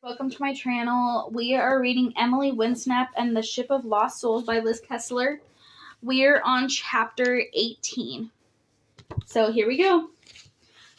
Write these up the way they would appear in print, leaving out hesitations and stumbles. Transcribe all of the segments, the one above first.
Welcome to my channel. We are reading Emily Windsnap and the Ship of Lost Souls by Liz Kessler. We're on chapter 18. So here we go.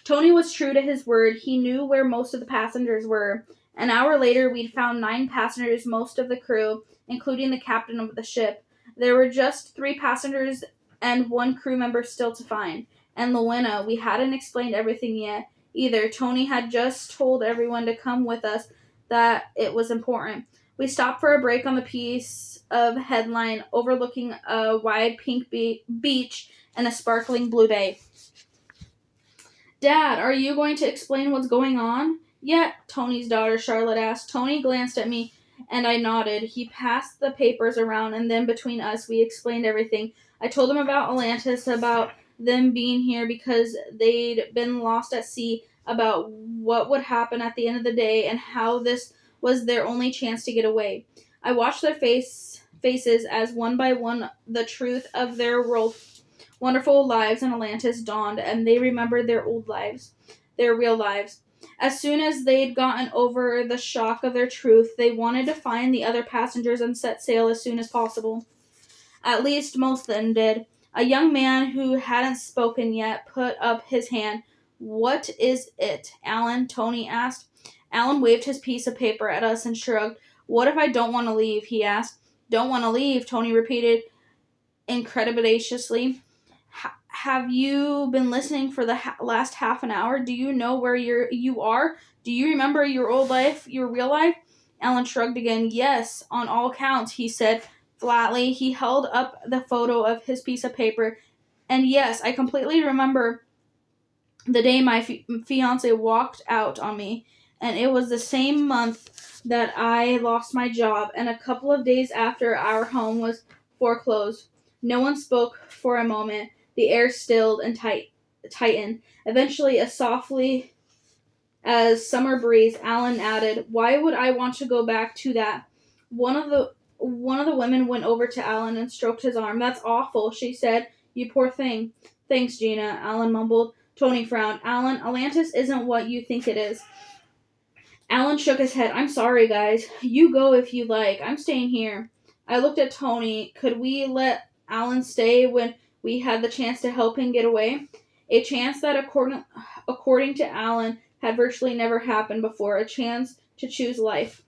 Tony was true to his word. He knew where most of the passengers were. An hour later, we'd found 9 passengers, most of the crew, including the captain of the ship. There were just 3 passengers and 1 crew member still to find. And Luena, we hadn't explained everything yet either. Tony had just told everyone to come with us, that it was important. We stopped for a break on the piece of headline overlooking a wide pink beach and a sparkling blue bay. Dad, are you going to explain what's going on? Yeah, Tony's daughter Charlotte asked. Tony glanced at me and I nodded. He passed the papers around and then between us we explained everything. I told him about Atlantis, about them being here because they'd been lost at sea, about what would happen at the end of the day and how this was their only chance to get away. I watched their faces as one by one the truth of their wonderful lives in Atlantis dawned, and they remembered their old lives, their real lives. As soon as they'd gotten over the shock of their truth, they wanted to find the other passengers and set sail as soon as possible. At least most of them did. A young man who hadn't spoken yet put up his hand. What is it, Alan? Tony asked. Alan waved his piece of paper at us and shrugged. What if I don't want to leave? He asked. Don't want to leave, Tony repeated incredulously. Have you been listening for the last half an hour? Do you know where you are? Do you remember your old life, your real life? Alan shrugged again. Yes, on all counts, he said flatly. He held up the photo of his piece of paper. And yes, I completely remember the day my fiance walked out on me. And it was the same month that I lost my job. And a couple of days after our home was foreclosed. No one spoke for a moment. The air stilled and tightened. Eventually, as softly as summer breeze, Alan added, "Why would I want to go back to that?" One of the women went over to Alan and stroked his arm. "That's awful," she said. "You poor thing." "Thanks, Gina," Alan mumbled. Tony frowned. "Alan, Atlantis isn't what you think it is." Alan shook his head. "I'm sorry, guys. You go if you like. I'm staying here." I looked at Tony. Could we let Alan stay when we had the chance to help him get away? A chance that, according to Alan, had virtually never happened before. A chance to choose life.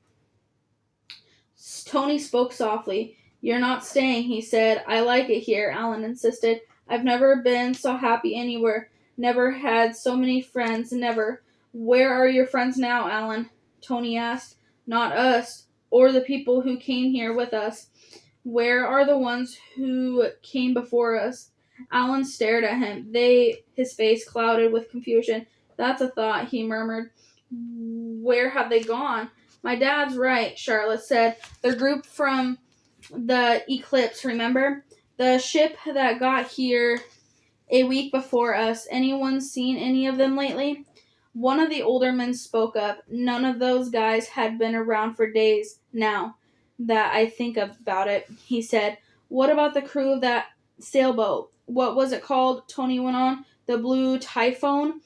Tony spoke softly. "You're not staying," he said. "I like it here," Alan insisted. "I've never been so happy anywhere. Never had so many friends. Never." "Where are your friends now, Alan?" Tony asked. "Not us, or the people who came here with us. Where are the ones who came before us?" Alan stared at him. His face clouded with confusion. "That's a thought," he murmured. "Where have they gone?" "My dad's right," Charlotte said. "The group from the Eclipse, remember? The ship that got here a week before us. Anyone seen any of them lately?" One of the older men spoke up. "None of those guys had been around for days now that I think about it," he said. "What about the crew of that sailboat? What was it called?" Tony went on. "The Blue Typhoon?"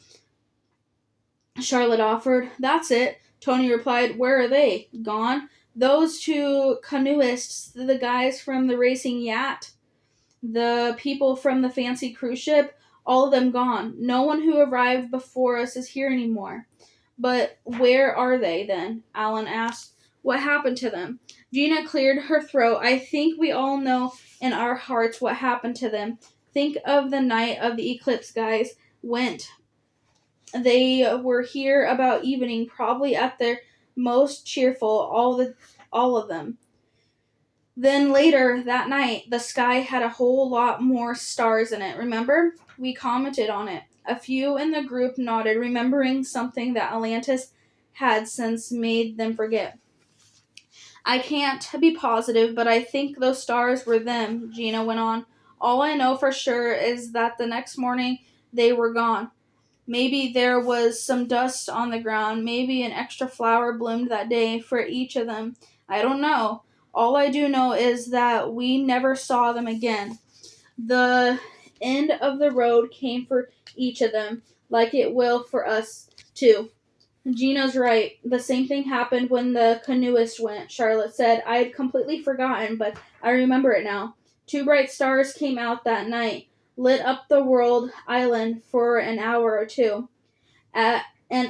Charlotte offered. "That's it," Tony replied. "Where are they? Gone?" "Those 2 canoeists, the guys from the racing yacht, the people from the fancy cruise ship, all of them gone. No one who arrived before us is here anymore." "But where are they, then?" Alan asked. "What happened to them?" Gina cleared her throat. "I think we all know in our hearts what happened to them. Think of the night of the Eclipse guys went. They were here about evening, probably at their most cheerful, all of them. Then later that night, the sky had a whole lot more stars in it, remember? We commented on it." A few in the group nodded, remembering something that Atlantis had since made them forget. "I can't be positive, but I think those stars were them," Gina went on. "All I know for sure is that the next morning they were gone. Maybe there was some dust on the ground. Maybe an extra flower bloomed that day for each of them. I don't know. All I do know is that we never saw them again. The end of the road came for each of them, like it will for us, too." Gina's right. The same thing happened when the canoeist went, Charlotte said. I had completely forgotten, but I remember it now. Two bright stars came out that night, lit up the world island for an hour or two. And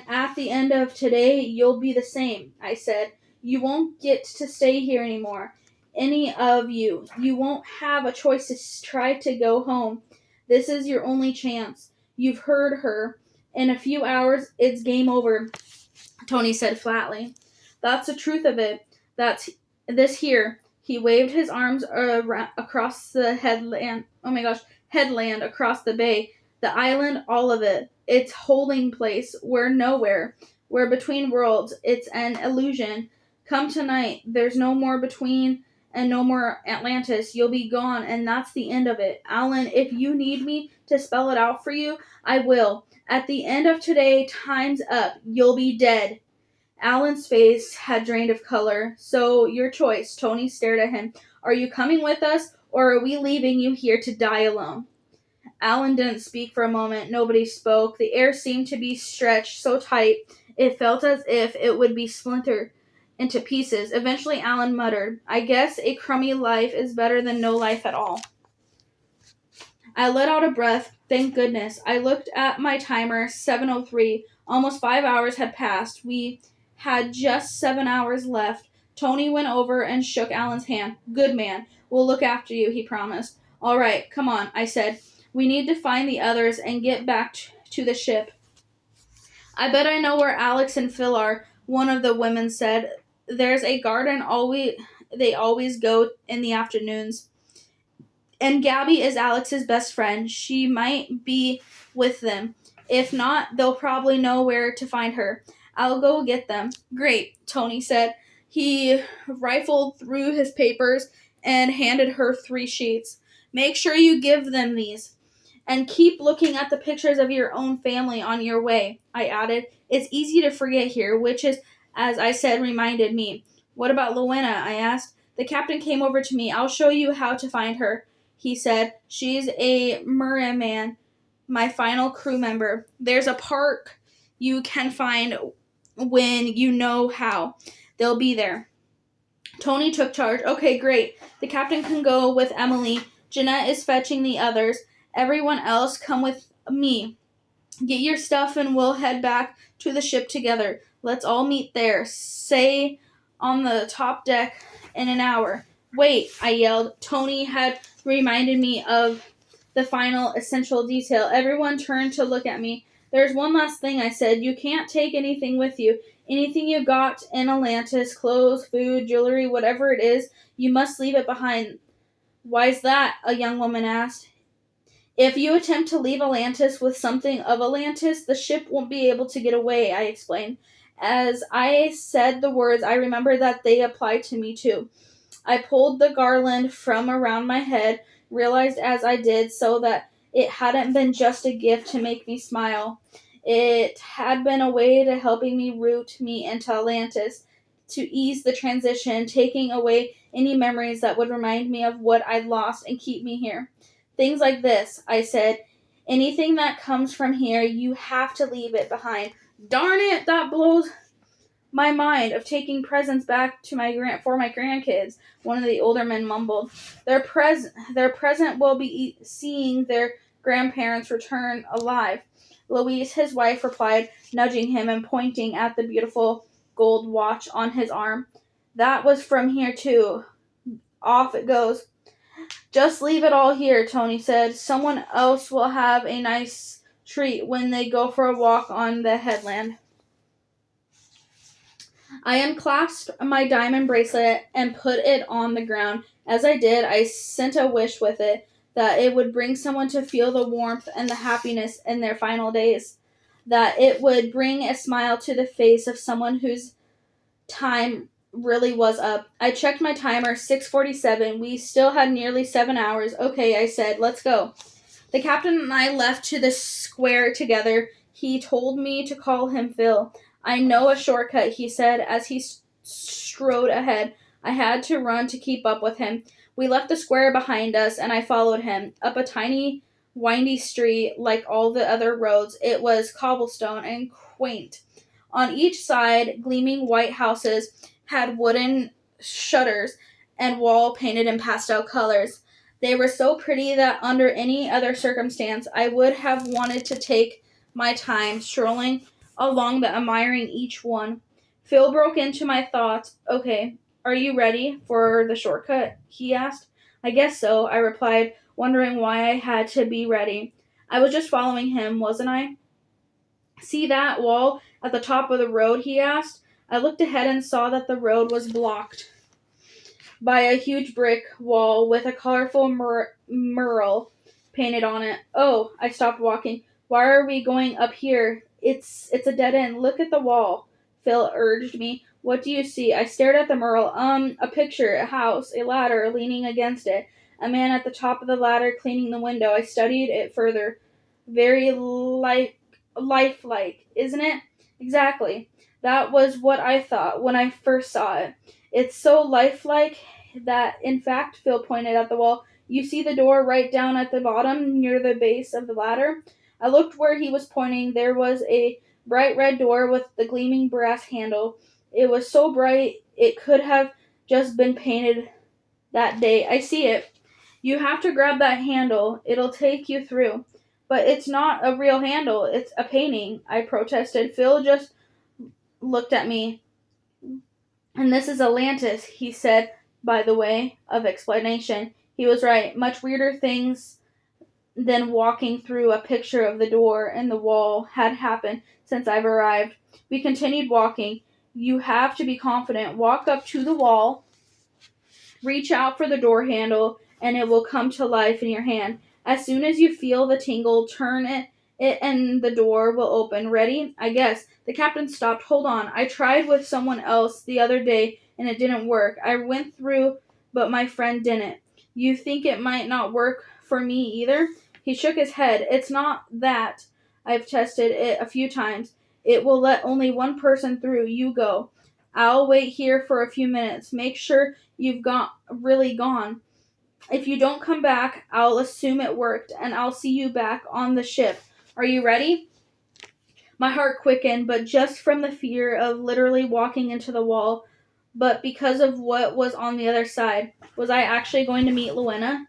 at the end of today, you'll be the same, I said. You won't get to stay here anymore. Any of you. You won't have a choice to try to go home. This is your only chance. You've heard her. In a few hours, it's game over, Tony said flatly. That's the truth of it. That's this here. He waved his arms across the headland. Oh my gosh, headland across the bay. The island, all of it. It's holding place. We're nowhere. We're between worlds. It's an illusion. Come tonight. There's no more between and no more Atlantis. You'll be gone, and that's the end of it. Alan, if you need me to spell it out for you, I will. At the end of today, time's up. You'll be dead. Alan's face had drained of color. So, your choice. Tony stared at him. Are you coming with us, or are we leaving you here to die alone? Alan didn't speak for a moment. Nobody spoke. The air seemed to be stretched so tight, it felt as if it would be splintered into pieces. Eventually, Alan muttered, I guess a crummy life is better than no life at all. I let out a breath. Thank goodness. I looked at my timer, 7:03. Almost 5 hours had passed. We had just 7 hours left. Tony went over and shook Alan's hand. Good man. We'll look after you, he promised. All right, come on, I said. We need to find the others and get back to the ship. I bet I know where Alex and Phil are, one of the women said. There's a garden they always go in the afternoons. And Gabby is Alex's best friend. She might be with them. If not, they'll probably know where to find her. I'll go get them. Great, Tony said. He rifled through his papers and handed her 3 sheets. Make sure you give them these. And keep looking at the pictures of your own family on your way, I added. It's easy to forget here, which is, as I said, reminded me. What about Luana? I asked. The captain came over to me. I'll show you how to find her, he said. She's a merman, my final crew member. There's a park you can find when you know how. They'll be there. Tony took charge. Okay, great. The captain can go with Emily. Jeanette is fetching the others. Everyone else come with me. Get your stuff and we'll head back to the ship together. Let's all meet there. Say on the top deck in an hour. Wait, I yelled. Tony had reminded me of the final essential detail. Everyone turned to look at me. There's one last thing, I said. You can't take anything with you. Anything you got in Atlantis, clothes, food, jewelry, whatever it is, you must leave it behind. Why's that? A young woman asked. If you attempt to leave Atlantis with something of Atlantis, the ship won't be able to get away, I explained. As I said the words, I remember that they applied to me too. I pulled the garland from around my head, realized as I did so that it hadn't been just a gift to make me smile. It had been a way to helping me root me into Atlantis, to ease the transition, taking away any memories that would remind me of what I'd lost and keep me here. Things like this, I said. Anything that comes from here, you have to leave it behind. Darn it, that blows my mind of taking presents back to for my grandkids, one of the older men mumbled. Their present will be seeing their grandparents return alive. Louise, his wife, replied, nudging him and pointing at the beautiful gold watch on his arm. That was from here, too. Off it goes. Just leave it all here, Tony said. Someone else will have a nice treat when they go for a walk on the headland. I unclasped my diamond bracelet and put it on the ground. As I did, I sent a wish with it, that it would bring someone to feel the warmth and the happiness in their final days, that it would bring a smile to the face of someone whose time really was up. I checked my timer, 6:47. We still had nearly 7 hours. Okay, I said, let's go. The captain and I left to the square together. He told me to call him Phil. I know a shortcut, he said as he strode ahead. I had to run to keep up with him. We left the square behind us, and I followed him. Up a tiny, windy street like all the other roads, it was cobblestone and quaint. On each side, gleaming white houses had wooden shutters and wall painted in pastel colors. They were so pretty that under any other circumstance I would have wanted to take my time strolling along the admiring each one. Phil broke into my thoughts. Okay, are you ready for the shortcut? He asked. I guess so, I replied, wondering why I had to be ready. I was just following him, wasn't I? See that wall at the top of the road? He asked. I looked ahead and saw that the road was blocked by a huge brick wall with a colorful mural painted on it. Oh, I stopped walking. Why are we going up here? It's a dead end. Look at the wall, Phil urged me. What do you see? I stared at the mural. A picture, a house, a ladder leaning against it. A man at the top of the ladder cleaning the window. I studied it further. Very lifelike, isn't it? Exactly. That was what I thought when I first saw it. It's so lifelike that, in fact, Phil pointed at the wall, you see the door right down at the bottom near the base of the ladder? I looked where he was pointing. There was a bright red door with the gleaming brass handle. It was so bright it could have just been painted that day. I see it. You have to grab that handle. It'll take you through. But it's not a real handle. It's a painting, I protested. Phil just looked at me. And this is Atlantis, he said, by the way of explanation. He was right. Much weirder things than walking through a picture of the door and the wall had happened since I've arrived. We continued walking. You have to be confident. Walk up to the wall, reach out for the door handle, and it will come to life in your hand. As soon as you feel the tingle, turn it and the door will open. Ready? I guess. The captain stopped. Hold on. I tried with someone else the other day and it didn't work. I went through, but my friend didn't. You think it might not work for me either? He shook his head. It's not that. I've tested it a few times. It will let only one person through. You go. I'll wait here for a few minutes. Make sure you've really gone. If you don't come back, I'll assume it worked, and I'll see you back on the ship. Are you ready? My heart quickened, but just from the fear of literally walking into the wall, but because of what was on the other side. Was I actually going to meet Luena?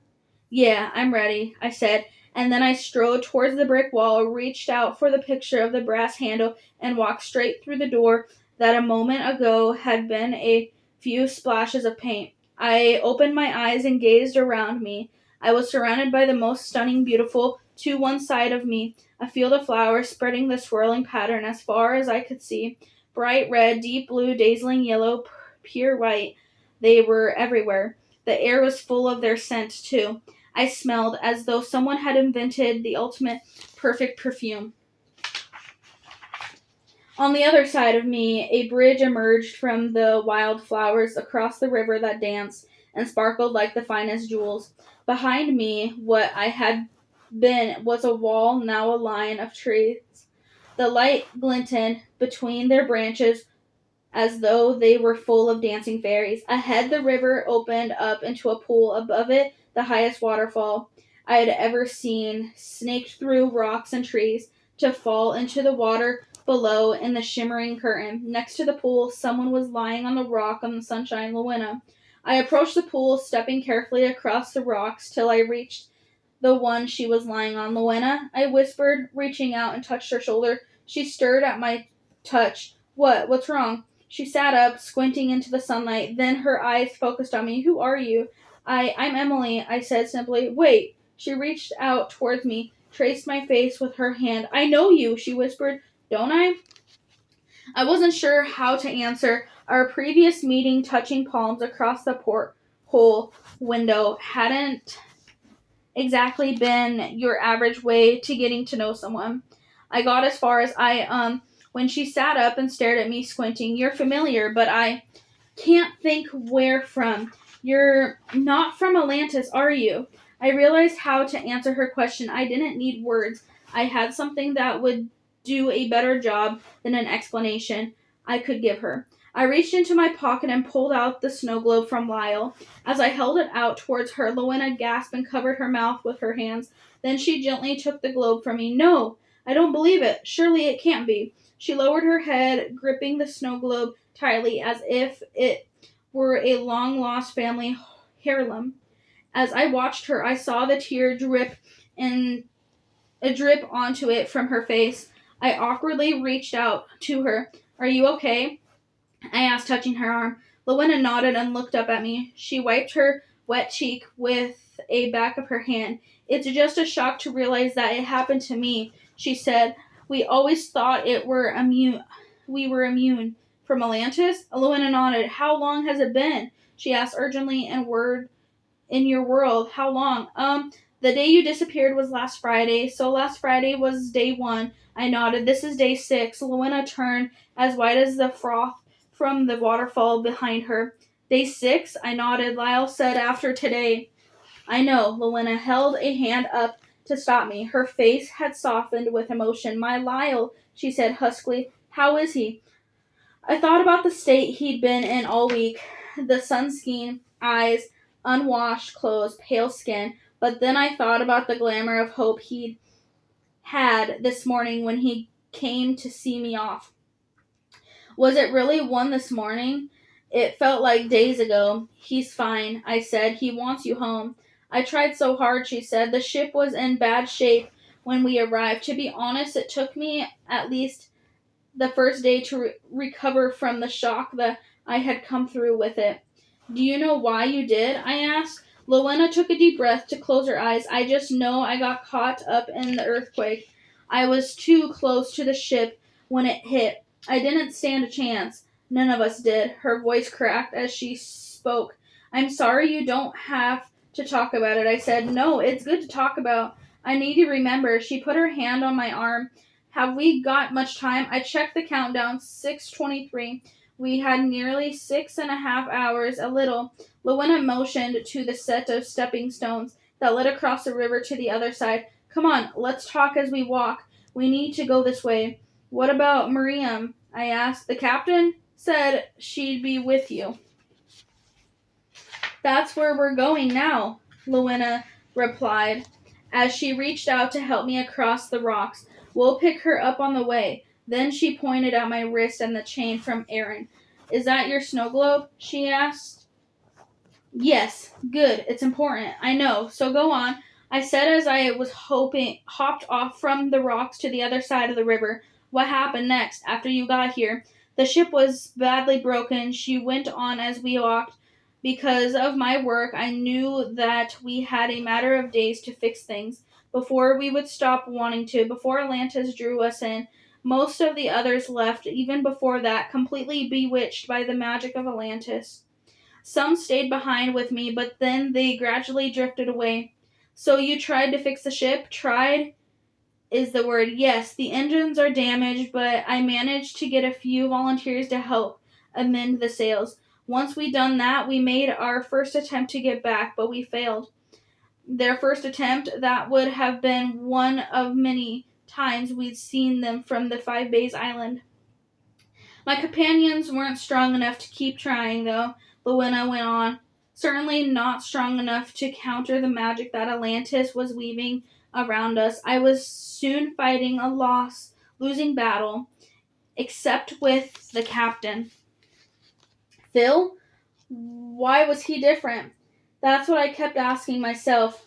Yeah, I'm ready, I said, and then I strode towards the brick wall, reached out for the picture of the brass handle, and walked straight through the door that a moment ago had been a few splashes of paint. I opened my eyes and gazed around me. I was surrounded by the most stunning, beautiful, to one side of me, a field of flowers spreading the swirling pattern as far as I could see. Bright red, deep blue, dazzling yellow, pure white. They were everywhere. The air was full of their scent, too. I smelled as though someone had invented the ultimate perfect perfume. On the other side of me, a bridge emerged from the wildflowers across the river that danced and sparkled like the finest jewels. Behind me, what I had been was a wall, now a line of trees. The light glinted between their branches as though they were full of dancing fairies. Ahead, the river opened up into a pool. Above it, the highest waterfall I had ever seen snaked through rocks and trees to fall into the water below in the shimmering curtain. Next to the pool, someone was lying on the rock on the sunshine. Luena. I approached the pool, stepping carefully across the rocks till I reached the one she was lying on. Luena, I whispered, reaching out and touched her shoulder. She stirred at my touch. What? What's wrong? She sat up, squinting into the sunlight. Then her eyes focused on me. Who are you? I'm Emily, I said simply. Wait. She reached out towards me, traced my face with her hand. I know you, she whispered. Don't I? I wasn't sure how to answer. Our previous meeting, touching palms across the porthole window, hadn't exactly been your average way to getting to know someone. I got as far as when she sat up and stared at me, squinting. You're familiar, but I can't think where from. You're not from Atlantis, are you? I realized how to answer her question. I didn't need words. I had something that would do a better job than an explanation I could give her. I reached into my pocket and pulled out the snow globe from Lyle. As I held it out towards her, Luena gasped and covered her mouth with her hands. Then she gently took the globe from me. No, I don't believe it. Surely it can't be. She lowered her head, gripping the snow globe tightly as if it were a long-lost family heirloom. As I watched her, I saw the tear and drip onto it from her face. I awkwardly reached out to her. Are you okay? I asked, touching her arm. Lowena nodded and looked up at me. She wiped her wet cheek with a back of her hand. It's just a shock to realize that it happened to me, she said. We always thought we were immune. From Atlantis? Lowena nodded. How long has it been? She asked urgently in your world. How long? The day you disappeared was last Friday, so last Friday was day 1. I nodded. This is day 6. Lowena turned as white as the froth from the waterfall behind her. Day 6? I nodded. Lyle said after today. I know. Lowena held a hand up to stop me. Her face had softened with emotion. My Lyle, she said huskily. How is he? I thought about the state he'd been in all week. The sun-skinned eyes, unwashed clothes, pale skin. But then I thought about the glimmer of hope he'd had this morning when he came to see me off. Was it really 1 this morning? It felt like days ago. He's fine, I said. He wants you home. I tried so hard, she said. The ship was in bad shape when we arrived. To be honest, it took me at least the first day to recover from the shock that I had come through with it. Do you know why you did? I asked. Lowena took a deep breath to close her eyes. I just know I got caught up in the earthquake. I was too close to the ship when it hit. I didn't stand a chance. None of us did. Her voice cracked as she spoke. I'm sorry you don't have to talk about it, I said. No, it's good to talk about. I need to remember. She put her hand on my arm. Have we got much time? I checked the countdown. 6:23. We had nearly 6.5 hours, a little. Lowena motioned to the set of stepping stones that led across the river to the other side. Come on, let's talk as we walk. We need to go this way. What about Miriam? I asked. The captain said she'd be with you. That's where we're going now, Lowena replied, as she reached out to help me across the rocks. We'll pick her up on the way. Then she pointed at my wrist and the chain from Aaron. Is that your snow globe? She asked. Yes, good. It's important. I know. So go on. I said as I was hopped off from the rocks to the other side of the river. What happened next after you got here? The ship was badly broken. She went on as we walked. Because of my work, I knew that we had a matter of days to fix things before we would stop wanting to, before Atlantis drew us in. Most of the others left, even before that, completely bewitched by the magic of Atlantis. Some stayed behind with me, but then they gradually drifted away. So you tried to fix the ship? Tried is the word. Yes, the engines are damaged, but I managed to get a few volunteers to help amend the sails. Once we'd done that, we made our first attempt to get back, but we failed. Their first attempt, that would have been one of many times we'd seen them from the Five Bays Island. My companions weren't strong enough to keep trying, though, Lowena went on. Certainly not strong enough to counter the magic that Atlantis was weaving around us. I was soon fighting a losing battle, except with the captain. Phil? Why was he different? That's what I kept asking myself.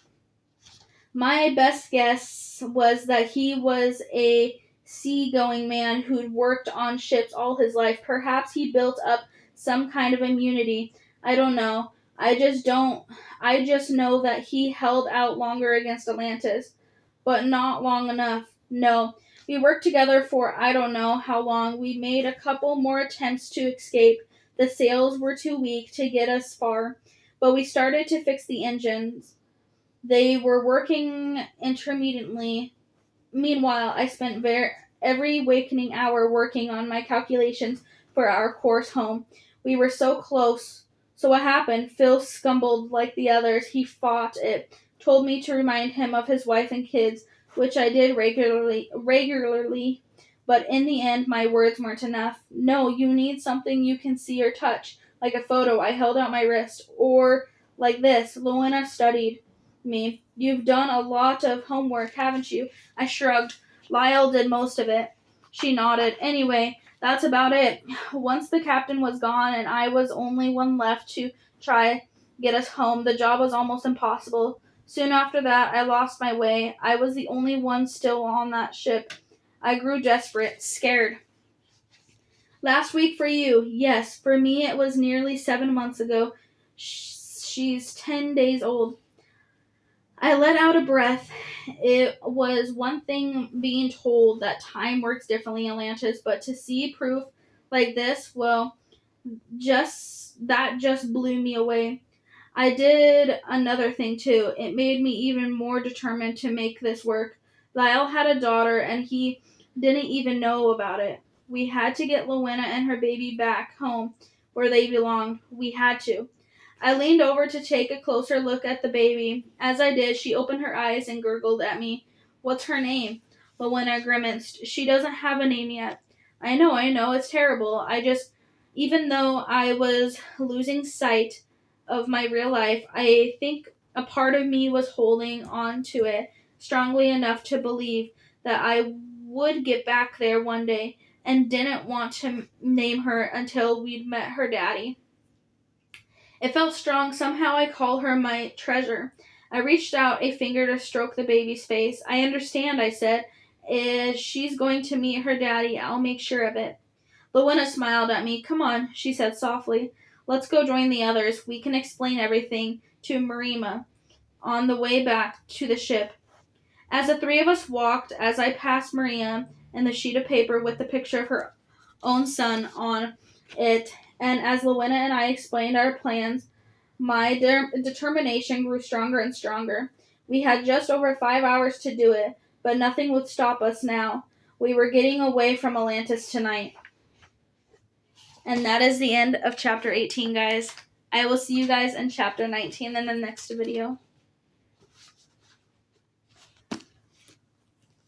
My best guess was that he was a sea-going man who'd worked on ships all his life. Perhaps he built up some kind of immunity. I don't know. I just know that he held out longer against Atlantis. But not long enough. No. We worked together for I don't know how long. We made a couple more attempts to escape. The sails were too weak to get us far. But we started to fix the engines. They were working intermittently. Meanwhile, I spent every waking hour working on my calculations for our course home. We were so close. So what happened? Phil scumbled like the others. He fought it. Told me to remind him of his wife and kids, which I did regularly. But in the end, my words weren't enough. No, you need something you can see or touch, like a photo. I held out my wrist. Or like this. Lowena studied me. You've done a lot of homework, haven't you? I shrugged. Lyle did most of it. She nodded. Anyway, that's about it. Once the captain was gone and I was only one left to try get us home, the job was almost impossible. Soon after that, I lost my way. I was the only one still on that ship. I grew desperate, scared. Last week for you. Yes, for me it was nearly 7 months ago. She's 10 days old. I let out a breath. It was one thing being told that time works differently in Atlantis, but to see proof like this, well, just blew me away. I did another thing too. It made me even more determined to make this work. Lyle had a daughter and he didn't even know about it. We had to get Lowena and her baby back home where they belonged. We had to. I leaned over to take a closer look at the baby. As I did, she opened her eyes and gurgled at me. What's her name? Lowena grimaced. She doesn't have a name yet. I know, it's terrible. Even though I was losing sight of my real life, I think a part of me was holding on to it strongly enough to believe that I would get back there one day and didn't want to name her until we'd met her daddy. It felt strong. Somehow I call her my treasure. I reached out a finger to stroke the baby's face. I understand, I said. If she's going to meet her daddy, I'll make sure of it. Lowena smiled at me. Come on, she said softly. Let's go join the others. We can explain everything to Marima on the way back to the ship. As the three of us walked, as I passed Maria and the sheet of paper with the picture of her own son on it, and as Lowena and I explained our plans, my determination grew stronger and stronger. We had just over 5 hours to do it, but nothing would stop us now. We were getting away from Atlantis tonight. And that is the end of chapter 18, guys. I will see you guys in chapter 19 in the next video.